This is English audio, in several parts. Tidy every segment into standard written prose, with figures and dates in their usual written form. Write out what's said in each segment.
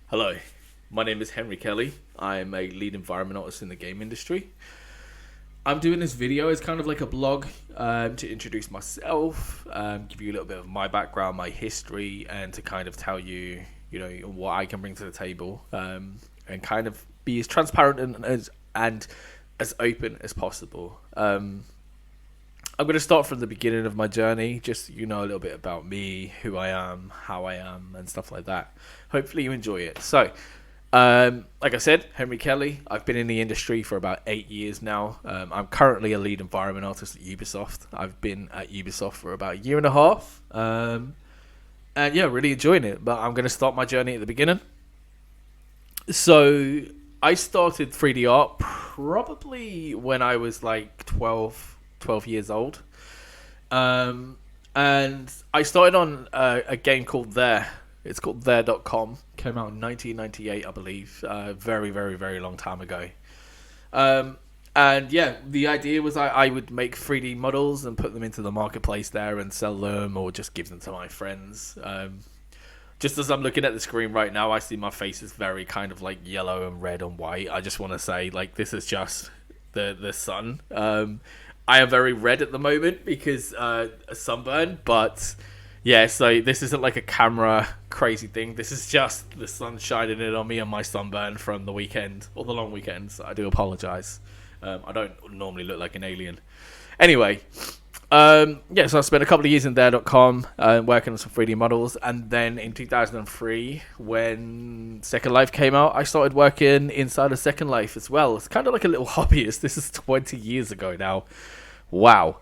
Hello, my name is Henry Kelly. I'm a lead environment artist in the game industry. I'm doing this video as kind of like a blog to introduce myself, give you a little bit of my background, my history, and to kind of tell you, what I can bring to the table, and kind of be as transparent and as open as possible. I'm going to start from the beginning of my journey, just so a little bit about me, who I am, how I am, and stuff like that. Hopefully you enjoy it. So, like I said, Henry Kelly. I've been in the industry for about 8 years now. I'm currently a lead environment artist at Ubisoft. I've been at Ubisoft for about a year and a half. And yeah, really enjoying it. But I'm going to start my journey at the beginning. So, I started 3D art probably when I was like 12 years old. And I started on a game called There. It's called There.com. Came out in 1998, I believe. Very, very, very long time ago. And yeah, the idea was I would make 3D models and put them into the marketplace there and sell them or just give them to my friends. Just as I'm looking at the screen right now, I see my face is very kind of like yellow and red and white. I just want to say, like, this is just the sun. I am very red at the moment because a sunburn, but yeah, so this isn't like a camera crazy thing. This is just the sun shining in on me and my sunburn from the weekend, or the long weekend, so I do apologize. I don't normally look like an alien. Anyway, yeah, so I spent a couple of years in there.com working on some 3D models, and then in 2003, when Second Life came out, I started working inside of Second Life as well. It's kind of like a little hobbyist. This is 20 years ago now. Wow.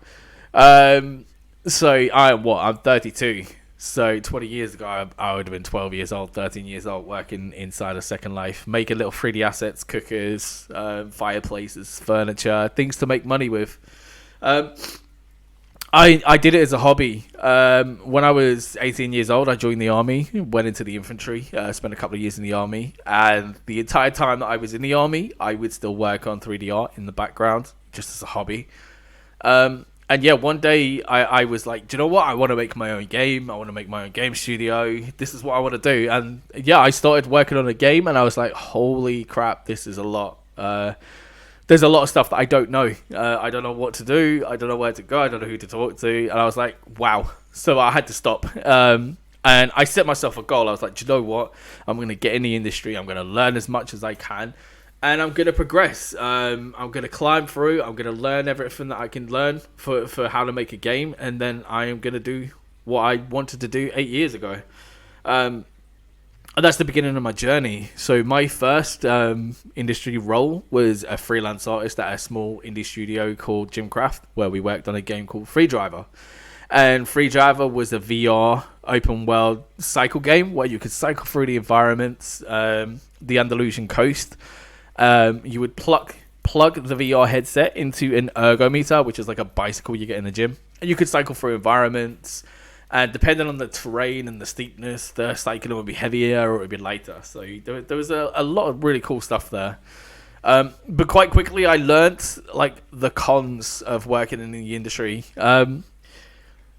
So I'm 32. So 20 years ago, I would have been 12 years old, 13 years old, working inside of Second Life, making little 3D assets, cookers, fireplaces, furniture, things to make money with. I did it as a hobby. When I was 18 years old, I joined the army, went into the infantry, spent a couple of years in the army, and the entire time that I was in the army, I would still work on 3D art in the background, just as a hobby. And yeah, one day I was like, do you know what? I want to make my own game. I want to make my own game studio. This is what I want to do. And yeah, I started working on a game, and I was like, holy crap, this is a lot. There's a lot of stuff that I don't know. I don't know what to do. I don't know where to go. I don't know who to talk to. And I was like, wow. So I had to stop. And I set myself a goal. I was like, do you know what? I'm going to get in the industry. I'm going to learn as much as I can. And I'm going to progress. I'm going to climb through. I'm going to learn everything that I can learn for how to make a game. And then I am going to do what I wanted to do 8 years ago. And that's the beginning of my journey. So my first industry role was a freelance artist at a small indie studio called Gymcraft, where we worked on a game called Free Driver. And Free Driver was a VR open world cycle game where you could cycle through the environments, the Andalusian coast. You would plug the VR headset into an ergometer, which is like a bicycle you get in the gym, and you could cycle through environments. And depending on the terrain and the steepness, the cycling would be heavier or it would be lighter. So there was a lot of really cool stuff there. But quite quickly, I learnt like the cons of working in the industry.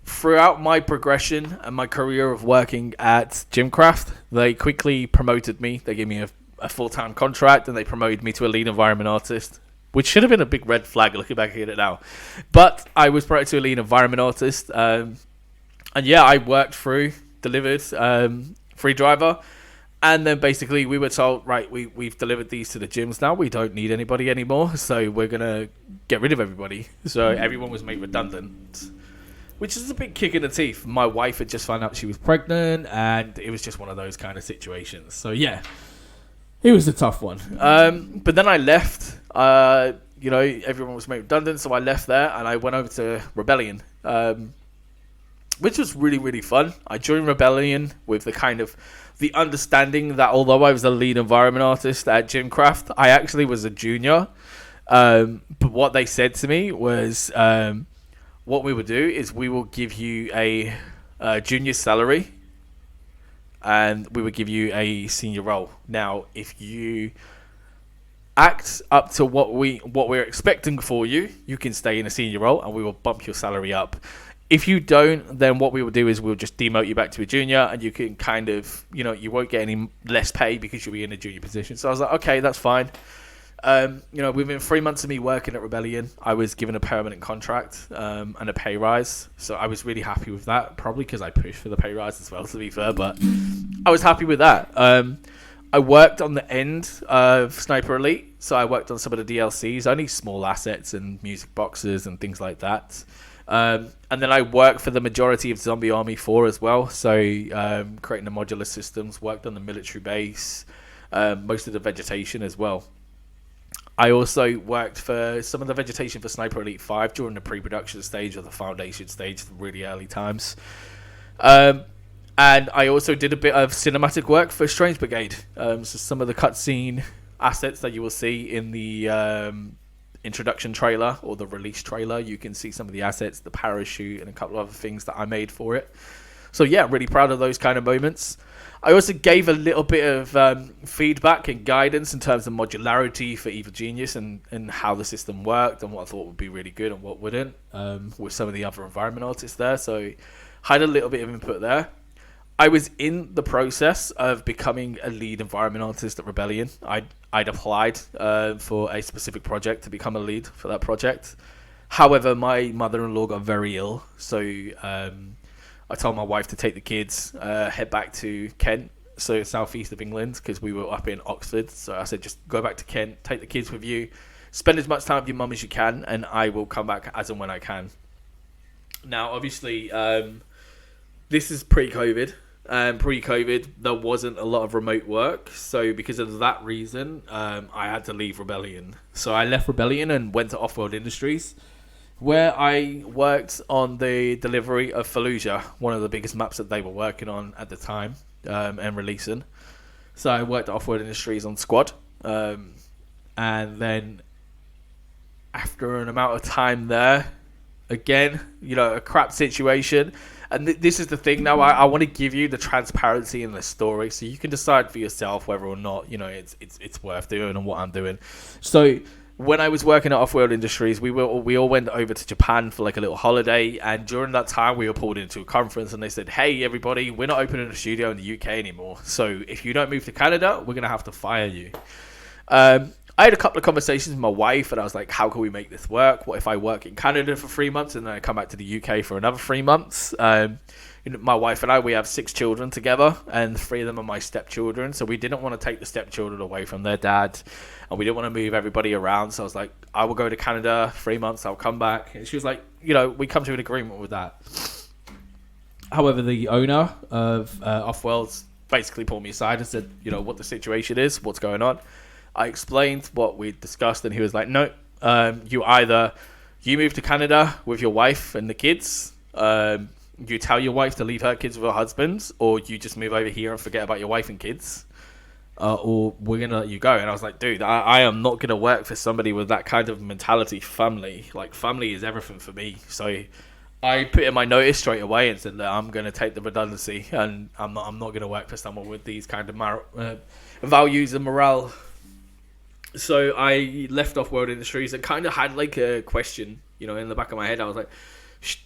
Throughout my progression and my career of working at Gymcraft, they quickly promoted me. They gave me a full-time contract, and they promoted me to a lead environment artist, which should have been a big red flag looking back at it now. But I was promoted to a lead environment artist. And yeah, I worked through, delivered Free Driver. And then basically we were told, right, we've delivered these to the gyms now. We don't need anybody anymore. So we're going to get rid of everybody. So everyone was made redundant, which is a big kick in the teeth. My wife had just found out she was pregnant, and it was just one of those kind of situations. So yeah, it was a tough one. But then I left. Everyone was made redundant. So I left there and I went over to Rebellion. Which was really, really fun. I joined Rebellion with the understanding that although I was a lead environment artist at Gymcraft, I actually was a junior. But what they said to me was, what we will do is we will give you a junior salary, and we will give you a senior role. Now, if you act up to what we're expecting for you, you can stay in a senior role, and we will bump your salary up. If you don't, then what we will do is we'll just demote you back to a junior, and you can kind of, you won't get any less pay because you'll be in a junior position. So I was like, okay, that's fine. Within 3 months of me working at Rebellion, I was given a permanent contract and a pay rise. So I was really happy with that, probably because I pushed for the pay rise as well, to be fair. But I was happy with that. I worked on the end of Sniper Elite, so I worked on some of the DLCs, only small assets and music boxes and things like that. And then I worked for the majority of Zombie Army 4 as well, so creating the modular systems, worked on the military base, most of the vegetation as well. I also worked for some of the vegetation for Sniper Elite 5 during the pre-production stage or the foundation stage, the really early times. And I also did a bit of cinematic work for Strange Brigade. So some of the cutscene assets that you will see in the introduction trailer or the release trailer, you can see some of the assets, the parachute, and a couple of other things that I made for it. So yeah, really proud of those kind of moments. I also gave a little bit of feedback and guidance in terms of modularity for Evil Genius and how the system worked and what I thought would be really good and what wouldn't with some of the other environment artists there. So I had a little bit of input there. I was in the process of becoming a lead environment artist at Rebellion. I'd applied for a specific project to become a lead for that project. However, my mother-in-law got very ill, so I told my wife to take the kids, head back to Kent, so southeast of England, because we were up in Oxford. So I said, just go back to Kent, take the kids with you, spend as much time with your mum as you can, and I will come back as and when I can. Now, obviously, this is pre-COVID. Pre-COVID, there wasn't a lot of remote work, so because of that reason, I had to leave Rebellion. So I left Rebellion and went to Offworld Industries, where I worked on the delivery of Fallujah, one of the biggest maps that they were working on at the time and releasing. So I worked at Offworld Industries on Squad, and then after an amount of time there, again, a crap situation. And this is the thing now, I want to give you the transparency in the story so you can decide for yourself whether or not, it's worth doing and what I'm doing. So when I was working at Offworld Industries, we all went over to Japan for like a little holiday, and during that time we were pulled into a conference and they said, hey everybody, we're not opening a studio in the UK anymore, so if you don't move to Canada, we're going to have to fire you. I had a couple of conversations with my wife and I was like, how can we make this work? What if I work in Canada for 3 months and then I come back to the UK for another 3 months? My wife and I, we have 6 children together, and 3 of them are my stepchildren. So we didn't want to take the stepchildren away from their dad, and we didn't want to move everybody around. So I was like, I will go to Canada 3 months, I'll come back. And she was like, we come to an agreement with that. However, the owner of Offworld basically pulled me aside and said, what the situation is, what's going on. I explained what we discussed, and he was like, no, you move to Canada with your wife and the kids, you tell your wife to leave her kids with her husband, or you just move over here and forget about your wife and kids, or we're going to let you go. And I was like, dude, I am not going to work for somebody with that kind of mentality. Family is everything for me. So I put in my notice straight away and said that I'm going to take the redundancy, and I'm not going to work for someone with these kind of values and morale. So I left Offworld Industries and kind of had like a question, in the back of my head. I was like,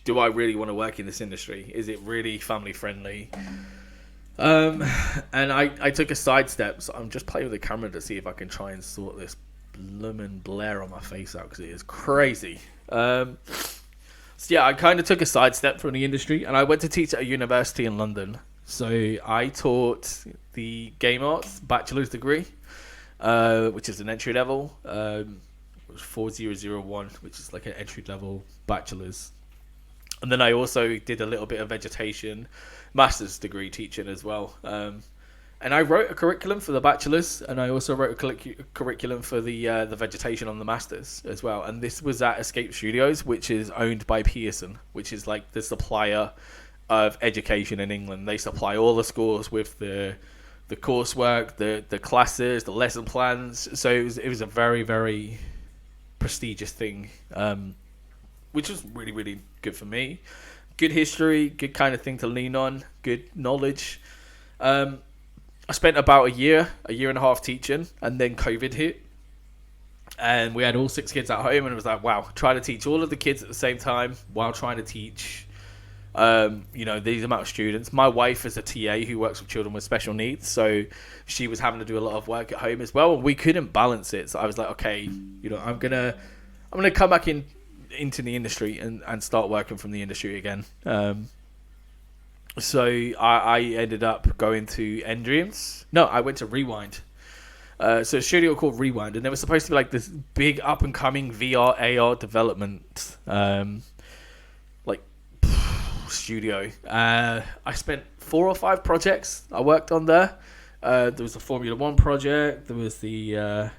do I really want to work in this industry? Is it really family friendly? And I took a sidestep. So I'm just playing with the camera to see if I can try and sort this blooming blare on my face out, because it is crazy. So yeah, I kind of took a sidestep from the industry and I went to teach at a university in London. So I taught the Game Arts bachelor's degree, which is an entry level, 4001, which is like an entry level bachelor's. And then I also did a little bit of vegetation master's degree teaching as well. And I wrote a curriculum for the bachelor's, and I also wrote a curriculum for the vegetation on the master's as well. And this was at Escape Studios, which is owned by Pearson, which is like the supplier of education in England. They supply all the schools with the coursework, the classes, the lesson plans. So it was a very, very prestigious thing, which was really, really good for me. Good history, good kind of thing to lean on, good knowledge. I spent about a year and a half teaching, and then COVID hit. And we had all 6 kids at home, and it was like, wow, trying to teach all of the kids at the same time while trying to teach These amount of students. My wife is a TA who works with children with special needs, so she was having to do a lot of work at home as well, and we couldn't balance it. So I was like, okay, I'm gonna come back into the industry and start working from the industry again. So I ended up going to Endreams. No, I went to Rewind. So a studio called Rewind, and they were supposed to be like this big up and coming VR AR development studio. I spent 4 or 5 projects I worked on there. There was the Formula One project. There was the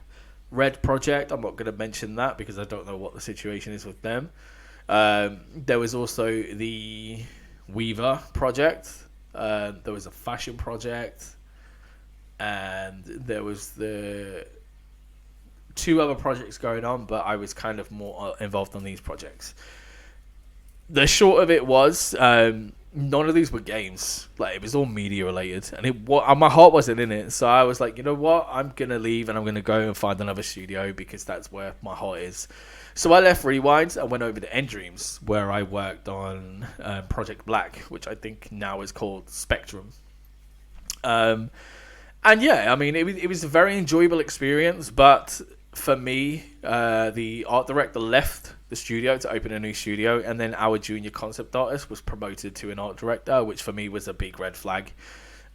Red project. I'm not going to mention that because I don't know what the situation is with them. There was also the Weaver project. There was a fashion project. And there was the 2 other projects going on, but I was kind of more involved on these projects. The short of it was, none of these were games. Like, it was all media related, and my heart wasn't in it. So I was like, you know what? I'm gonna leave, and I'm gonna go and find another studio because that's where my heart is. So I left Rewind and went over to Endreams, where I worked on Project Black, which I think now is called Spectrum. And yeah, I mean, it was a very enjoyable experience, but for me, the art director left the studio to open a new studio, and then our junior concept artist was promoted to an art director, which for me was a big red flag.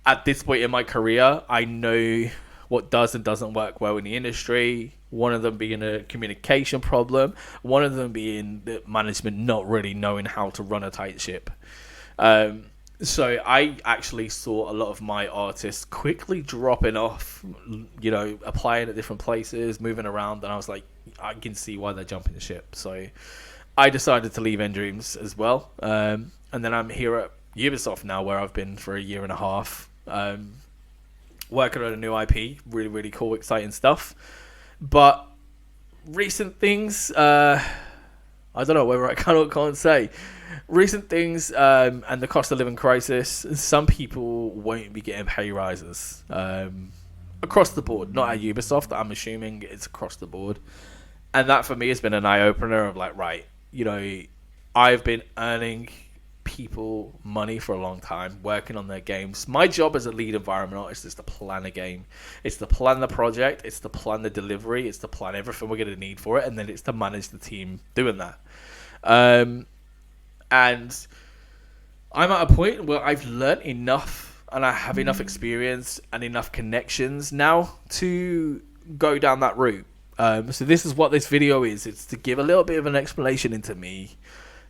At this point in my career, I know what does and doesn't work well in the industry. One of them being a communication problem, one of them being the management not really knowing how to run a tight ship. So I actually saw a lot of my artists quickly dropping off, applying at different places, moving around, and I was like, I can see why they're jumping the ship. So I decided to leave Endreams as well. And then I'm here at Ubisoft now, where I've been for a year and a half, working on a new IP, really, really cool, exciting stuff. But recent things, I don't know whether I can or can't say. Recent things and the cost of living crisis, some people won't be getting pay rises across the board. Not at Ubisoft, I'm assuming it's across the board. And that for me has been an eye-opener of like, right, I've been earning people money for a long time, working on their games. My job as a lead environment artist is to plan a game. It's to plan the project, it's to plan the delivery, it's to plan everything we're going to need for it, and then it's to manage the team doing that. And I'm at a point where I've learned enough and I have enough experience and enough connections now to go down that route. So this is what this video is. It's to give a little bit of an explanation into me,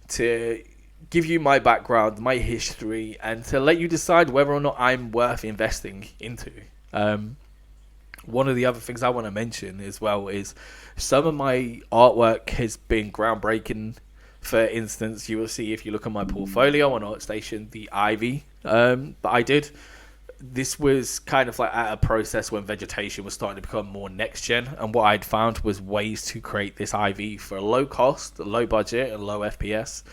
to give you my background, my history, and to let you decide whether or not I'm worth investing into. One of the other things I want to mention as well is some of my artwork has been groundbreaking. For instance, you will see if you look at my portfolio on ArtStation, the Ivy that I did. This was kind of like at a process when vegetation was starting to become more next gen, and what I'd found was ways to create this Ivy for a low cost, low budget, and low FPS,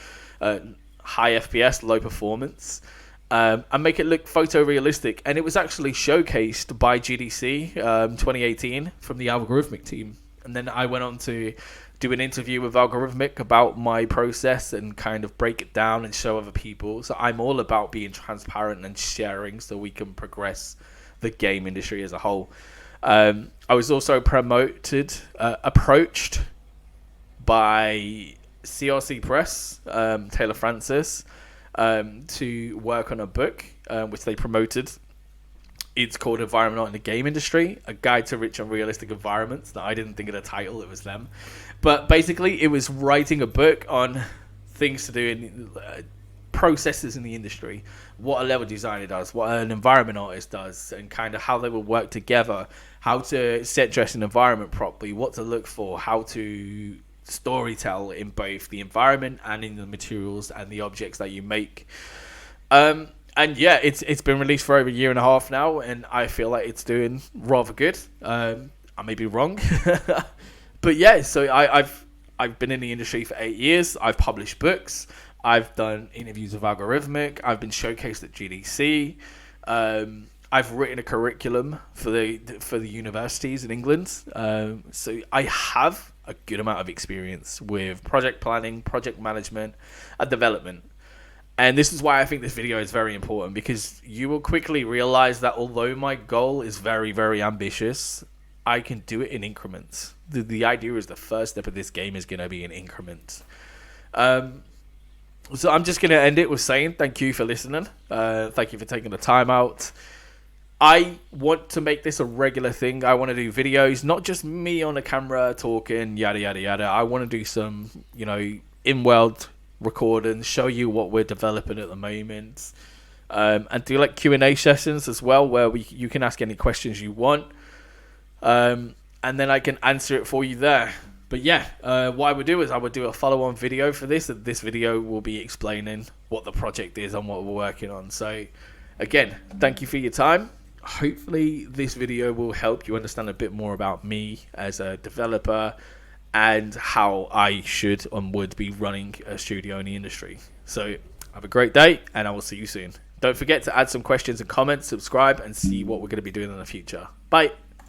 high FPS, low performance, and make it look photorealistic. And it was actually showcased by GDC 2018 from the Algorithmic team. And then I went on to do an interview with Algorithmic about my process and kind of break it down and show other people. So I'm all about being transparent and sharing so we can progress the game industry as a whole. I was also approached by CRC Press, Taylor Francis, to work on a book which they promoted. It's called Environment Art in the Game Industry, a guide to rich and realistic environments. That I didn't think of the title, it was them. But basically, it was writing a book on things to do in processes in the industry, what a level designer does, what an environment artist does, and kind of how they will work together, how to set dress an environment properly, what to look for, how to storytell in both the environment and in the materials and the objects that you make. And yeah, it's been released for over a year and a half now, and I feel like it's doing rather good. I may be wrong, but yeah. So I've been in the industry for 8 years. I've published books. I've done interviews with Algorithmic. I've been showcased at GDC. I've written a curriculum for the universities in England. So I have a good amount of experience with project planning, project management, and development. And this is why I think this video is very important, because you will quickly realize that although my goal is very, very ambitious, I can do it in increments. The idea is the first step of this game is going to be in increments. So I'm just going to end it with saying thank you for listening. Thank you for taking the time out. I want to make this a regular thing. I want to do videos, not just me on the camera talking, yada, yada, yada. I want to do some, in-world recordings, show you what we're developing at the moment, and do like Q&A sessions as well, where you can ask any questions you want, and then I can answer it for you there. But yeah, what I would do is I would do a follow-on video for this, and this video will be explaining what the project is and what we're working on. So again, thank you for your time. Hopefully this video will help you understand a bit more about me as a developer and how I should and would be running a studio in the industry. So have a great day, and I will see you soon. Don't forget to add some questions and comments, subscribe, and see what we're going to be doing in the future. Bye.